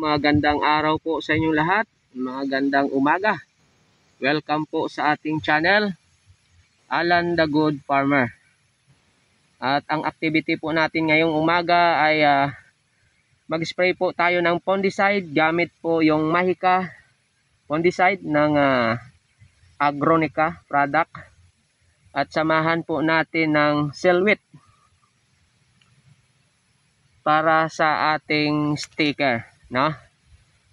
Magandang araw po sa inyong lahat. Magandang umaga. Welcome po sa ating channel, Alan the Good Farmer. At ang activity po natin ngayong umaga ay mag-spray po tayo ng fungicide gamit po yung Mahika fungicide ng Agronica product. At samahan po natin ng Selwit para sa ating sticker, no?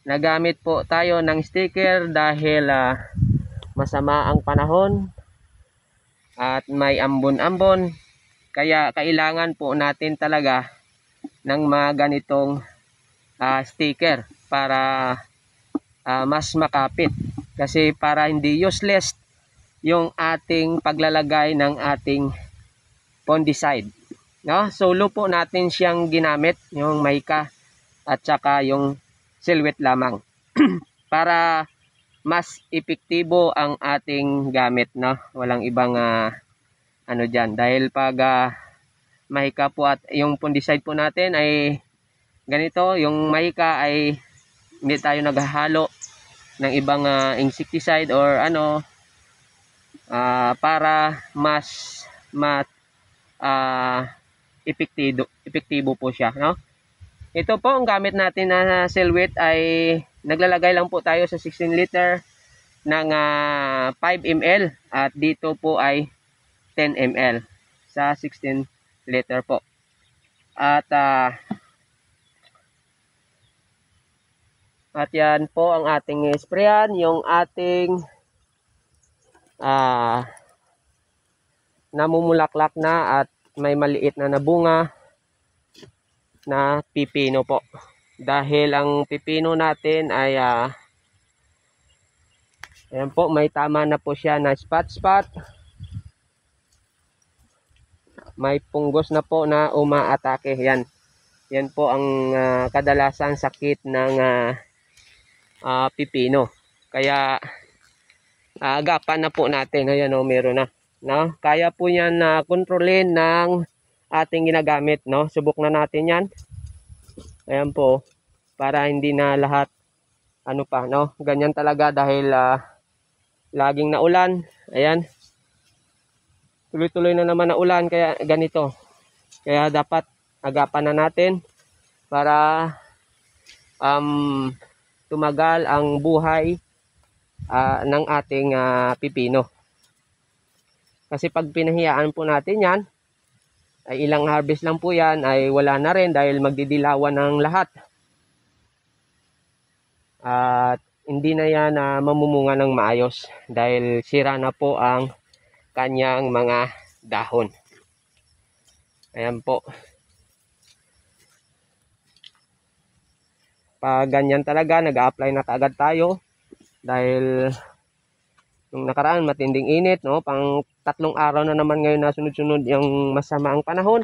Nagamit po tayo ng sticker dahil masama ang panahon at may ambon-ambon, kaya kailangan po natin talaga ng mga ganitong sticker para mas makapit, kasi para hindi useless yung ating paglalagay ng ating fungicide, no? Solo po natin siyang ginamit, yung Mahika at saka yung Selwit lamang para mas epektibo ang ating gamit, no? Walang ibang ano diyan, dahil pag Mahika po at yung fungicide po natin ay ganito, yung Mahika ay hindi tayo naghahalo ng ibang insecticide or ano, para mas epektibo po siya, no? Ito po ang gamit natin na Selwit ay naglalagay lang po tayo sa 16 liter ng 5 ml at dito po ay 10 ml sa 16 liter po. At yan po ang ating sprayan, yung ating namumulaklak na at may maliit na nabunga na pipino po, dahil ang pipino natin ay ayan po, may tama na po siya na spot, may punggos na po na umaatake. Yan po ang kadalasan sakit ng pipino, kaya agapan na po natin. Ayan o, meron na, no? Kaya po yan kontrolin ng ating ginagamit, no? Subok na natin yan. Ayan po, para hindi na lahat ano pa, no? Ganyan talaga dahil laging naulan. Ayan, tuloy-tuloy na naman na ulan, kaya ganito. Kaya dapat agapan na natin para tumagal ang buhay ng ating pipino. Kasi pag pinahiyaan po natin yan, ay ilang harvest lang po yan ay wala na rin, dahil magdidilawan ng lahat. At hindi na yan mamumunga ng maayos dahil sira na po ang kanyang mga dahon. Ayan po. Pag ganyan talaga, nag-a-apply na kaagad tayo dahil nung nakaraan matinding init, no? Pang 3 araw na naman ngayon na sunod-sunod yung masama ang panahon.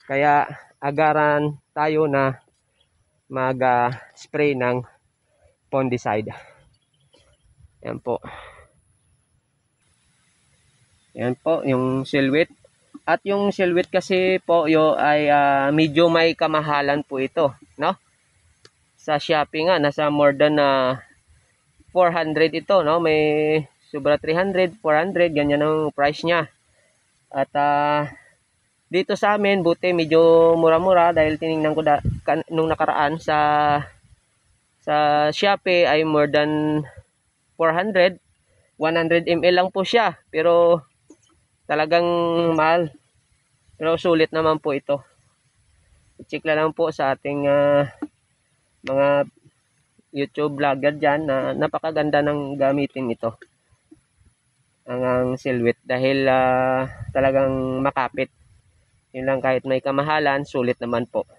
Kaya agaran tayo na mag-spray ng fungicide. Ayan po. Ayan po yung Selwit. At yung Selwit kasi po ay medyo may kamahalan po ito, no? Sa Shopee nga nasa more than 400 ito, no? May sobra 300, 400, ganyan ang price niya. At dito sa amin buti medyo mura-mura, dahil tiningnan ko nung nakaraan sa Shopee ay more than 400, 100 ml lang po siya, pero talagang mahal. Pero sulit naman po ito. I-check lang po sa ating mga YouTube vlogger dyan na napakaganda ng gamitin ito, ang Selwit, dahil talagang makapit. Yun lang, kahit may kamahalan, sulit naman po.